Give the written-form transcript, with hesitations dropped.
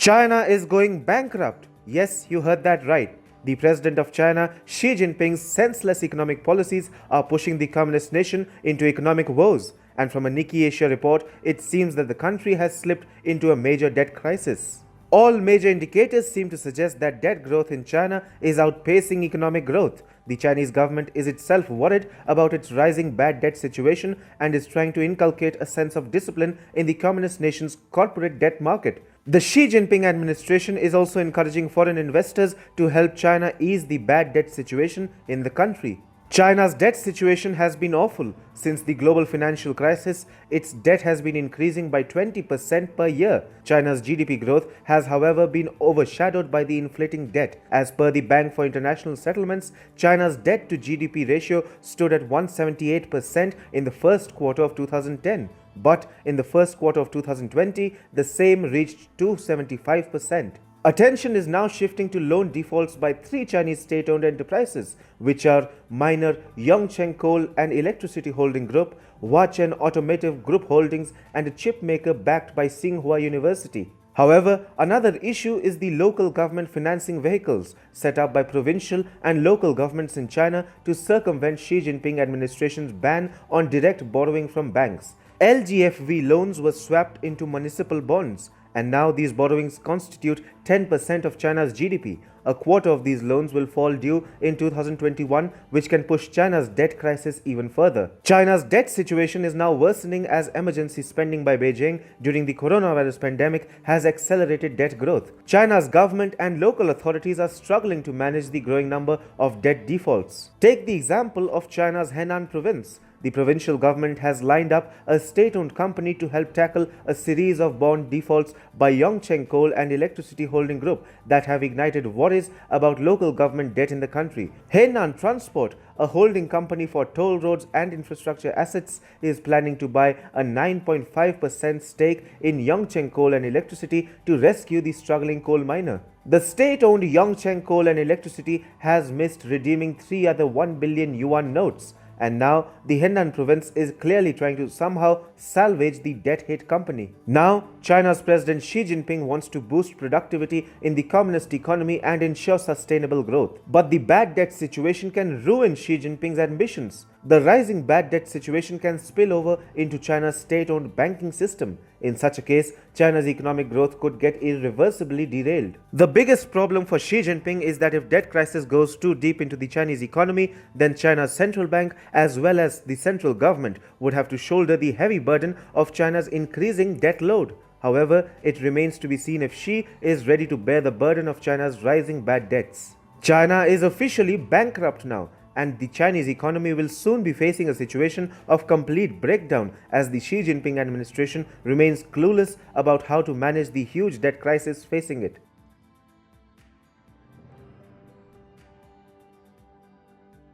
China is going bankrupt. Yes, you heard that right. The president of China, Xi Jinping's senseless economic policies are pushing the communist nation into economic woes. And from a Nikkei Asia report, it seems that the country has slipped into a major debt crisis. All major indicators seem to suggest that debt growth in China is outpacing economic growth. The Chinese government is itself worried about its rising bad debt situation and is trying to inculcate a sense of discipline in the communist nation's corporate debt market. The Xi Jinping administration is also encouraging foreign investors to help China ease the bad debt situation in the country. China's debt situation has been awful. Since the global financial crisis, its debt has been increasing by 20% per year. China's GDP growth has, however, been overshadowed by the inflating debt. As per the Bank for International Settlements, China's debt to GDP ratio stood at 178% in the first quarter of 2010. But in the first quarter of 2020, the same reached 275%. Attention is now shifting to loan defaults by three Chinese state-owned enterprises, which are minor Yongcheng Coal and Electricity Holding Group, Huachen Automotive Group Holdings, and a chip maker backed by Tsinghua University. However, another issue is the local government financing vehicles set up by provincial and local governments in China to circumvent Xi Jinping administration's ban on direct borrowing from banks. LGFV loans were swapped into municipal bonds, and now these borrowings constitute 10% of China's GDP. A quarter of these loans will fall due in 2021, which can push China's debt crisis even further. China's debt situation is now worsening as emergency spending by Beijing during the coronavirus pandemic has accelerated debt growth. China's government and local authorities are struggling to manage the growing number of debt defaults. Take the example of China's Henan province. The provincial government has lined up a state-owned company to help tackle a series of bond defaults by Yongcheng Coal and Electricity Holding Group that have ignited worries about local government debt in the country. Henan Transport, a holding company for toll roads and infrastructure assets, is planning to buy a 9.5% stake in Yongcheng Coal and Electricity to rescue the struggling coal miner. The state-owned Yongcheng Coal and Electricity has missed redeeming three other 1 billion yuan notes. And now the Henan province is clearly trying to somehow salvage the debt-hit company. Now, China's President Xi Jinping wants to boost productivity in the communist economy and ensure sustainable growth. But the bad debt situation can ruin Xi Jinping's ambitions. The rising bad debt situation can spill over into China's state-owned banking system. In such a case, China's economic growth could get irreversibly derailed. The biggest problem for Xi Jinping is that if debt crisis goes too deep into the Chinese economy, then China's central bank as well as the central government would have to shoulder the heavy burden of China's increasing debt load. However, it remains to be seen if Xi is ready to bear the burden of China's rising bad debts. China is officially bankrupt now, and the Chinese economy will soon be facing a situation of complete breakdown as the Xi Jinping administration remains clueless about how to manage the huge debt crisis facing it.